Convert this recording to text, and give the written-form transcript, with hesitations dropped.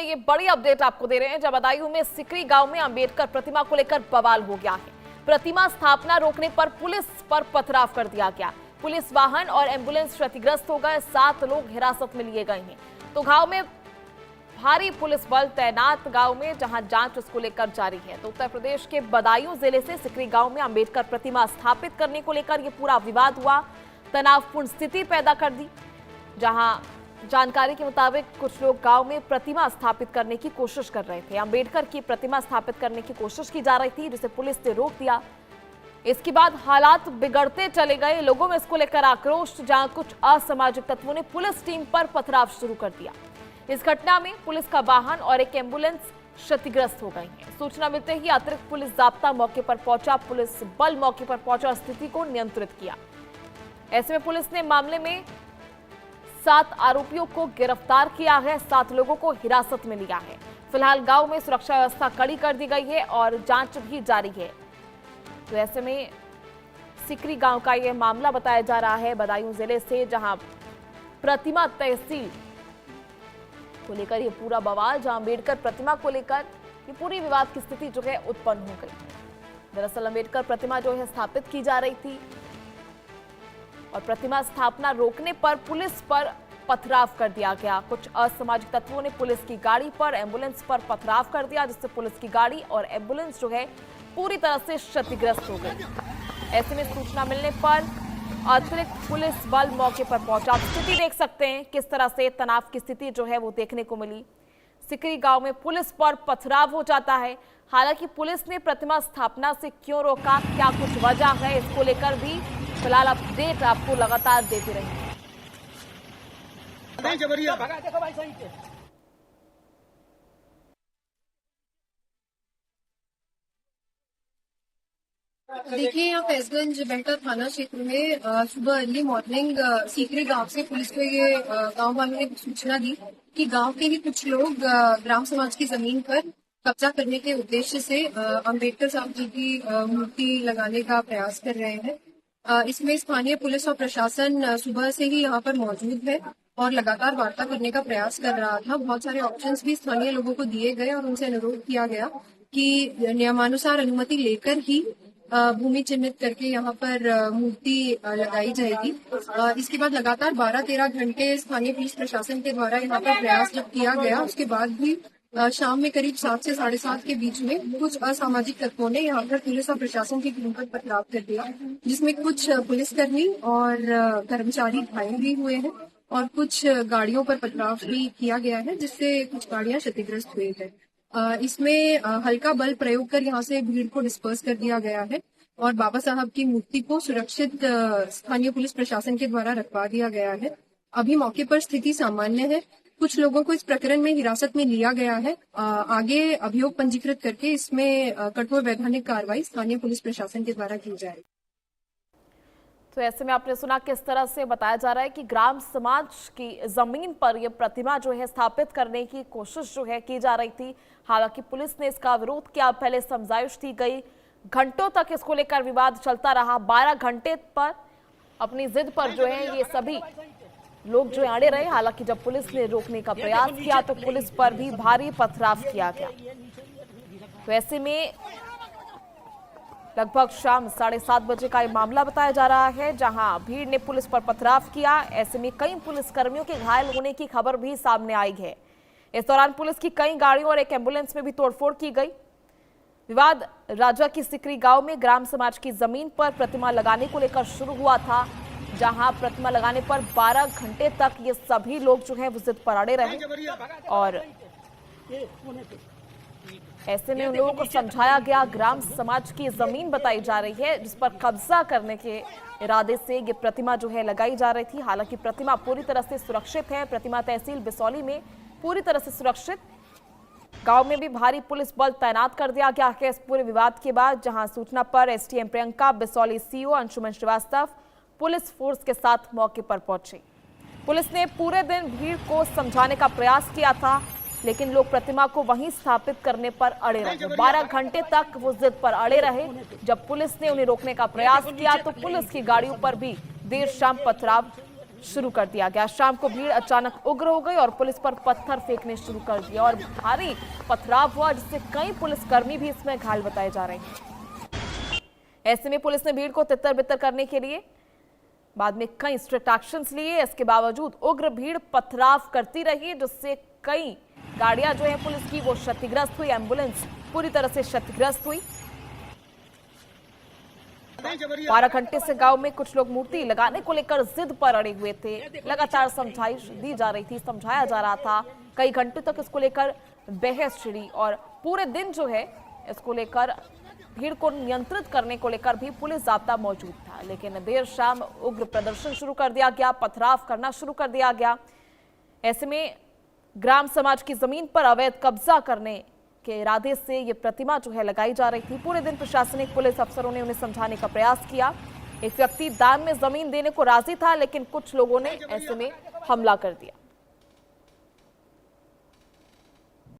ये बड़ी अपडेट आपको दे रहे हैं। जब बदायूं में सिकरी गांव में अंबेडकर प्रतिमा को लेकर बवाल हो गया है। प्रतिमा स्थापना रोकने पर पुलिस पर पथराव कर दिया गया। पुलिस वाहन और एम्बुलेंस क्षतिग्रस्त हो गए। 7 लोग हिरासत में लिए गए हैं। तो गांव में भारी पुलिस बल तैनात गांव में, जहां जांच उसको लेकर जारी है। तो उत्तर प्रदेश के बदायूं जिले से सिकरी गांव में अंबेडकर प्रतिमा स्थापित करने को लेकर यह पूरा विवाद हुआ, तनावपूर्ण स्थिति पैदा कर दी। जहां जानकारी के मुताबिक कुछ लोग गांव में प्रतिमा स्थापित करने की कोशिश कर रहे थे। अंबेडकर की प्रतिमा स्थापित करने की कोशिश की जा रही थी, जिसे पुलिस ने रोक दिया। इसके बाद हालात बिगड़ते चले गए। लोगों में इसको लेकर आक्रोश, जहां कुछ असामाजिक तत्वों ने पुलिस टीम पर पथराव शुरू कर दिया। इस घटना में पुलिस का वाहन और एक एम्बुलेंस क्षतिग्रस्त हो गई है। सूचना मिलते ही अतिरिक्त पुलिस जाब्ता मौके पर पहुंचा। पुलिस बल मौके पर पहुंचा, स्थिति को नियंत्रित किया। ऐसे में पुलिस ने मामले में 7 आरोपियों को गिरफ्तार किया है। 7 लोगों को हिरासत में लिया है। फिलहाल गांव में सुरक्षा व्यवस्था कड़ी कर दी गई है और जांच भी जारी है। तो ऐसे में सिकरी गांव का यह मामला बताया जा रहा है बदायूं जिले से, जहां प्रतिमा तहसील को लेकर ये पूरा बवाल, जहां अंबेडकर प्रतिमा को लेकर ये पूरी विवाद की स्थिति जो है उत्पन्न हो गई। दरअसल अंबेडकर प्रतिमा जो है स्थापित की जा रही थी और प्रतिमा स्थापना रोकने पर पुलिस पर पथराव कर दिया गया। कुछ असामाजिक तत्वों ने पुलिस की गाड़ी पर, एम्बुलेंस पर पथराव कर दिया, जिससे पुलिस की गाड़ी और एम्बुलेंस जो है पूरी तरह से क्षतिग्रस्त हो गई। ऐसे में सूचना मिलने पर अतिरिक्त पुलिस बल मौके पर पहुंचा। स्थिति देख सकते हैं किस तरह से तनाव की स्थिति जो है वो देखने को मिली। सिकरी गांव में पुलिस पर पथराव हो जाता है। हालांकि पुलिस ने प्रतिमा स्थापना से क्यों रोका, क्या कुछ वजह है, इसको लेकर भी फिलहाल अपडेट आपको लगातार देते रहेंगे। देखिए, यहाँ फैजगंज बेहतर थाना क्षेत्र में सुबह अर्ली मॉर्निंग सीकरी गांव से पुलिस को ये गांव वालों ने सूचना दी कि गांव के ही कुछ लोग ग्राम समाज की जमीन पर कब्जा करने के उद्देश्य से अंबेडकर साहब जी की मूर्ति लगाने का प्रयास कर रहे हैं। इसमें स्थानीय पुलिस और प्रशासन सुबह से ही यहाँ पर मौजूद है और लगातार वार्ता करने का प्रयास कर रहा था। बहुत सारे ऑप्शंस भी स्थानीय लोगों को दिए गए और उनसे अनुरोध किया गया कि नियमानुसार अनुमति लेकर ही भूमि चिन्हित करके यहाँ पर मूर्ति लगाई जाएगी। इसके बाद लगातार 12-13 घंटे स्थानीय पुलिस प्रशासन के द्वारा यहाँ पर प्रयास जब किया गया, उसके बाद भी शाम में करीब 7 से 7:30 के बीच में कुछ असामाजिक तत्वों ने यहाँ पर पुलिस और प्रशासन की टीम पर पथराव कर दिया, जिसमें कुछ पुलिसकर्मी और कर्मचारी घायल भी हुए हैं और कुछ गाड़ियों पर पथराव भी किया गया है, जिससे कुछ गाड़ियां क्षतिग्रस्त हुई है। इसमें हल्का बल प्रयोग कर यहाँ से भीड़ को डिस्पर्स कर दिया गया है और बाबा साहब की मूर्ति को सुरक्षित स्थानीय पुलिस प्रशासन के द्वारा रखवा दिया गया है। अभी मौके पर स्थिति सामान्य है। कुछ लोगों को इस प्रकरण में हिरासत में लिया गया है। आगे अभियोग पंजीकृत करके इसमें कठोर वैधानिक कार्रवाई स्थानीय पुलिस प्रशासन के द्वारा की जाएगी। तो ऐसे में आपने सुना किस तरह से बताया जा रहा है कि ग्राम समाज की जमीन पर यह प्रतिमा जो है स्थापित करने की कोशिश जो है की जा रही थी। हालांकि पुलिस ने इसका विरोध किया, पहले समझाइश दी गई, घंटों तक इसको लेकर विवाद चलता रहा। 12 घंटे पर अपनी जिद पर जो है ये सभी लोग जो अड़े रहे। हालांकि जब पुलिस ने रोकने का प्रयास किया तो पुलिस पर भी भारी पथराव किया गया। तो ऐसे में लगभग शाम 7:30 बजे का ये मामला बताया जा रहा है, जहां भीड़ ने पुलिस पर पथराव किया। ऐसे में कई पुलिसकर्मियों के घायल होने की खबर भी सामने आई है। इस दौरान पुलिस की कई गाड़ियों और एक एम्बुलेंस में भी तोड़फोड़ की गई। विवाद राजा की सिकरी गांव में ग्राम समाज की जमीन पर प्रतिमा लगाने को लेकर शुरू हुआ था, जहां प्रतिमा लगाने पर 12 घंटे तक ये सभी लोग जो है वो जिद पर अड़े रहे और ऐसे में उन लोगों को समझाया गया। ग्राम समाज की जमीन बताई जा रही है जिस पर कब्जा करने के इरादे से ये प्रतिमा जो है लगाई जा रही थी। हालांकि प्रतिमा पूरी तरह से सुरक्षित है। प्रतिमा तहसील बिसौली में पूरी तरह से सुरक्षित। गांव में भी भारी पुलिस बल तैनात कर दिया गया है इस पूरे विवाद के बाद, जहां सूचना पर SDM Priyanka, Bisauli CO Anshuman Srivastava police force के साथ मौके पर पहुंचे। पुलिस ने पूरे दिन भीड़ को समझाने का प्रयास किया था, लेकिन लोग प्रतिमा को वहीं स्थापित करने पर अड़े रहे। 12 घंटे तक वो जिद पर अड़े रहे। जब पुलिस ने उन्हें रोकने का प्रयास किया तो पुलिस की गाड़ियों पर भी देर शाम पथराव शुरू कर दिया गया। शाम को भीड़ अचानक उग्र हो गई और पुलिस पर पत्थर फेंकने शुरू कर दिया और भारी पथराव हुआ, जिससे कई पुलिसकर्मी भी इसमें घायल बताए जा रहे हैं। ऐसे में पुलिस ने भीड़ को तितर बितर करने के लिए बाद में कई स्ट्रिक्ट एक्शंस लिए। इसके बावजूद उग्र भीड़ पथराव करती रही, जिससे कई गाड़ियां जो है पुलिस की वो क्षतिग्रस्त हुई, एम्बुलेंस पूरी तरह से क्षतिग्रस्त हुई। 12 घंटे से गांव में कुछ लोग मूर्ति लगाने को लेकर जिद पर अड़े हुए थे। लगातार समझाइश दी जा रही थी, समझाया जा रहा था। कई घंटे तक इसको लेकर बहस छिड़ी और पूरे दिन जो है इसको लेकर भीड़ को नियंत्रित करने को लेकर भी पुलिस जाब्ता मौजूद था। लेकिन देर शाम उग्र प्रदर्शन शुरू कर दिया गया, पथराव करना शुरू कर दिया गया। ऐसे में ग्राम समाज की जमीन पर अवैध कब्जा करने के इरादे से ये प्रतिमा जो है लगाई जा रही थी। पूरे दिन प्रशासनिक पुलिस अफसरों ने उन्हें समझाने का प्रयास किया। एक व्यक्ति दान में जमीन देने को राजी था, लेकिन कुछ लोगों ने ऐसे में हमला कर दिया।